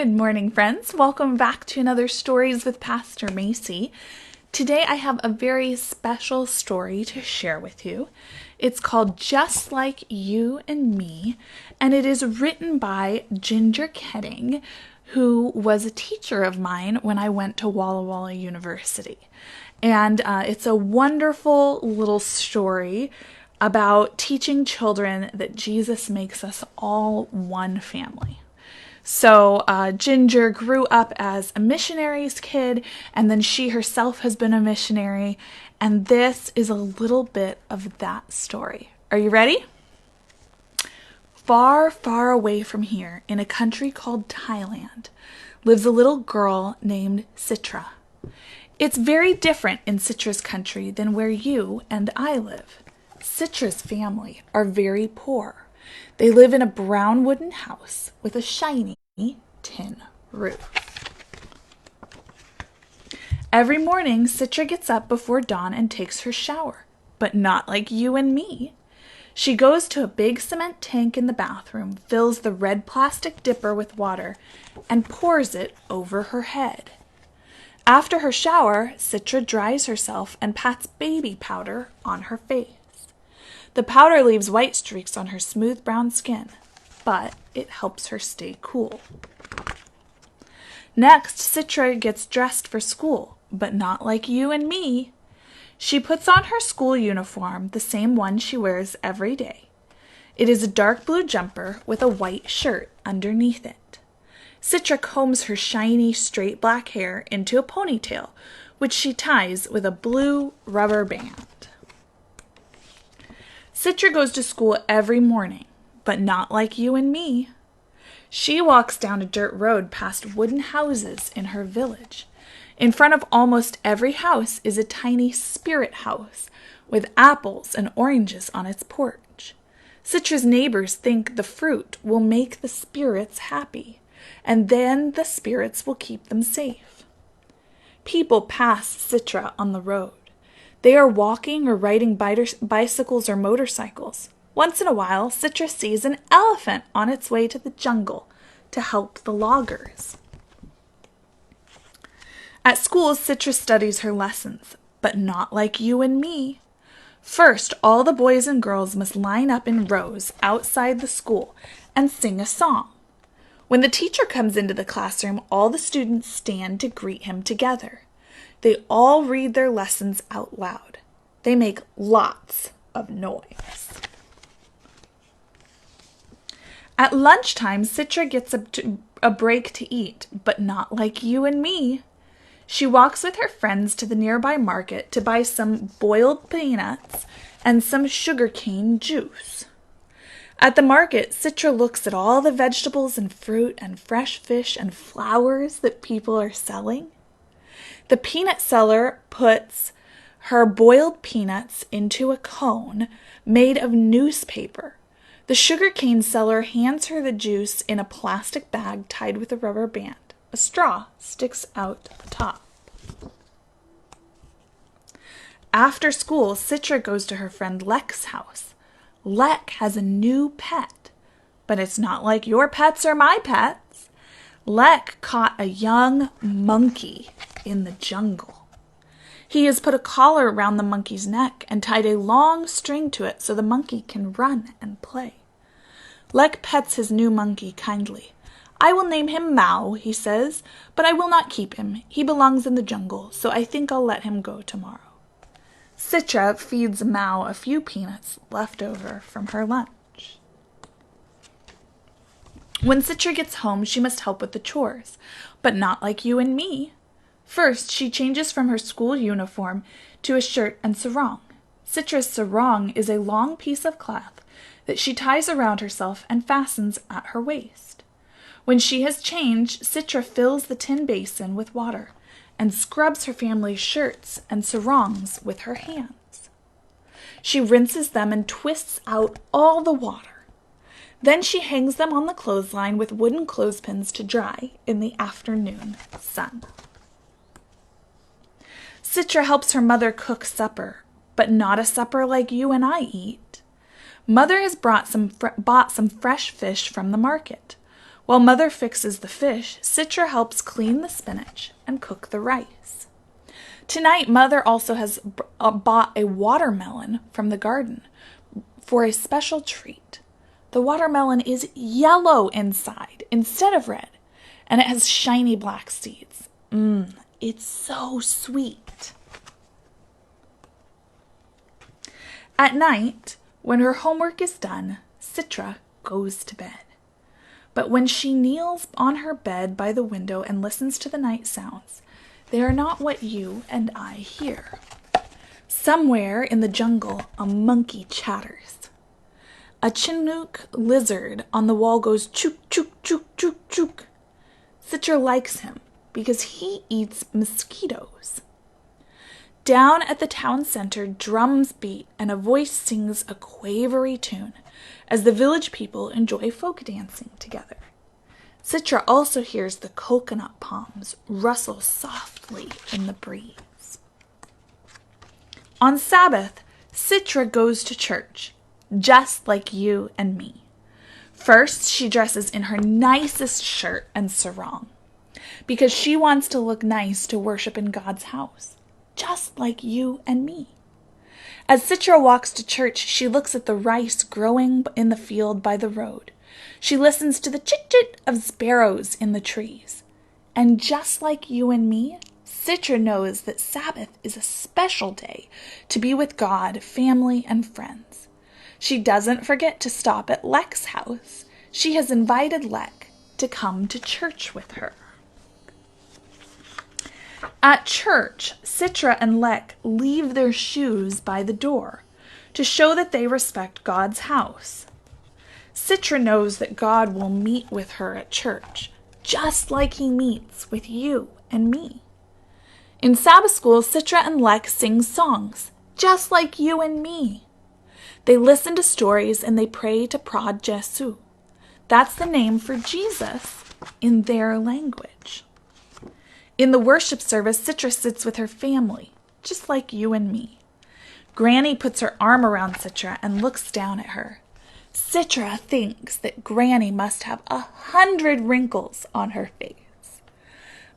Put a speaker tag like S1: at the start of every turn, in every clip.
S1: Good morning, friends. Welcome back to another Stories with Pastor Macy. Today I have a very special story to share with you. It's called Just Like You and Me, and it is written by Ginger Ketting, who was a teacher of mine when I went to Walla Walla University. And it's a wonderful little story about teaching children that Jesus makes us all one family. So Ginger grew up as a missionary's kid, and then she herself has been a missionary, and this is a little bit of that story. Are you ready? Far, far away from here, in a country called Thailand, lives a little girl named Citra. It's very different in Citra's country than where you and I live. Citra's family are very poor. They live in a brown wooden house with a shiny tin roof. Every morning, Citra gets up before dawn and takes her shower, but not like you and me. She goes to a big cement tank in the bathroom, fills the red plastic dipper with water, and pours it over her head. After her shower, Citra dries herself and pats baby powder on her face. The powder leaves white streaks on her smooth brown skin, but it helps her stay cool. Next, Citra gets dressed for school, but not like you and me. She puts on her school uniform, the same one she wears every day. It is a dark blue jumper with a white shirt underneath it. Citra combs her shiny, straight black hair into a ponytail, which she ties with a blue rubber band. Citra goes to school every morning, but not like you and me. She walks down a dirt road past wooden houses in her village. In front of almost every house is a tiny spirit house with apples and oranges on its porch. Citra's neighbors think the fruit will make the spirits happy, and then the spirits will keep them safe. People pass Citra on the road. They are walking or riding bicycles or motorcycles. Once in a while, Citra sees an elephant on its way to the jungle to help the loggers. At school, Citra studies her lessons, but not like you and me. First, all the boys and girls must line up in rows outside the school and sing a song. When the teacher comes into the classroom, all the students stand to greet him together. They all read their lessons out loud. They make lots of noise. At lunchtime, Citra gets a break to eat, but not like you and me. She walks with her friends to the nearby market to buy some boiled peanuts and some sugarcane juice. At the market, Citra looks at all the vegetables and fruit and fresh fish and flowers that people are selling. The peanut seller puts her boiled peanuts into a cone made of newspaper. The sugarcane seller hands her the juice in a plastic bag tied with a rubber band. A straw sticks out the top. After school, Citra goes to her friend Lek's house. Lek has a new pet, but it's not like your pets or my pets. Lek caught a young monkey in the jungle. He has put a collar around the monkey's neck and tied a long string to it so the monkey can run and play. Lek pets his new monkey kindly. I will name him Mao, he says, but I will not keep him. He belongs in the jungle, so I think I'll let him go tomorrow. Citra feeds Mao a few peanuts left over from her lunch. When Citra gets home, she must help with the chores, but not like you and me. First, she changes from her school uniform to a shirt and sarong. Citra's sarong is a long piece of cloth that she ties around herself and fastens at her waist. When she has changed, Citra fills the tin basin with water and scrubs her family's shirts and sarongs with her hands. She rinses them and twists out all the water. Then she hangs them on the clothesline with wooden clothespins to dry in the afternoon sun. Citra helps her mother cook supper, but not a supper like you and I eat. Mother has bought some fresh fish from the market. While Mother fixes the fish, Citra helps clean the spinach and cook the rice. Tonight, Mother also has bought a watermelon from the garden for a special treat. The watermelon is yellow inside instead of red, and it has shiny black seeds. It's so sweet. At night, when her homework is done, Citra goes to bed. But when she kneels on her bed by the window and listens to the night sounds, they are not what you and I hear. Somewhere in the jungle, a monkey chatters. A Chinook lizard on the wall goes chook, chook, chook, chook, chook. Citra likes him because he eats mosquitoes. Down at the town center, drums beat and a voice sings a quavery tune as the village people enjoy folk dancing together. Citra also hears the coconut palms rustle softly in the breeze. On Sabbath, Citra goes to church, just like you and me. First, she dresses in her nicest shirt and sarong, because she wants to look nice to worship in God's house, just like you and me. As Citra walks to church, she looks at the rice growing in the field by the road. She listens to the chit-chit of sparrows in the trees. And just like you and me, Citra knows that Sabbath is a special day to be with God, family, and friends. She doesn't forget to stop at Lek's house. She has invited Lek to come to church with her. At church, Citra and Lek leave their shoes by the door to show that they respect God's house. Citra knows that God will meet with her at church, just like he meets with you and me. In Sabbath school, Citra and Lek sing songs, just like you and me. They listen to stories and they pray to Prod Jesu. That's the name for Jesus in their language. In the worship service, Citra sits with her family, just like you and me. Granny puts her arm around Citra and looks down at her. Citra thinks that Granny must have 100 wrinkles on her face.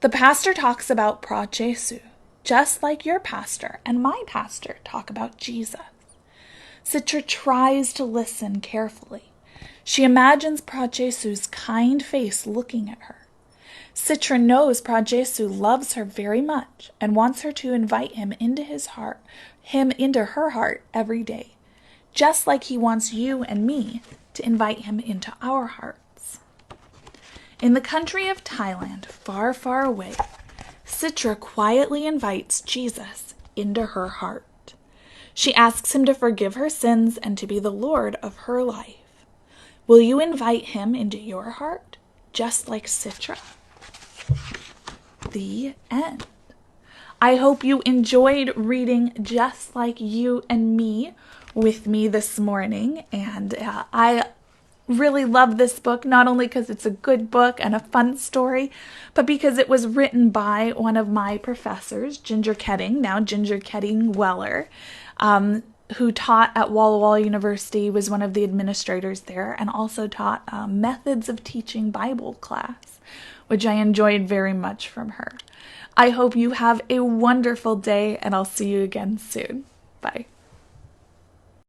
S1: The pastor talks about Prod Jesu, just like your pastor and my pastor talk about Jesus. Citra tries to listen carefully. She imagines Prod Jesu's kind face looking at her. Citra knows Prod Jesu loves her very much and wants her to invite him into her heart every day, just like he wants you and me to invite him into our hearts. In the country of Thailand, far, far away, Citra quietly invites Jesus into her heart. She asks him to forgive her sins and to be the Lord of her life. Will you invite him into your heart, just like Citra? The end. I hope you enjoyed reading Just Like You and Me with me this morning, and I really love this book, not only because it's a good book and a fun story, but because it was written by one of my professors, Ginger Ketting, now Ginger Ketting Weller, who taught at Walla Walla University, was one of the administrators there, and also taught Methods of Teaching Bible class, which I enjoyed very much from her. I hope you have a wonderful day, and I'll see you again soon. Bye.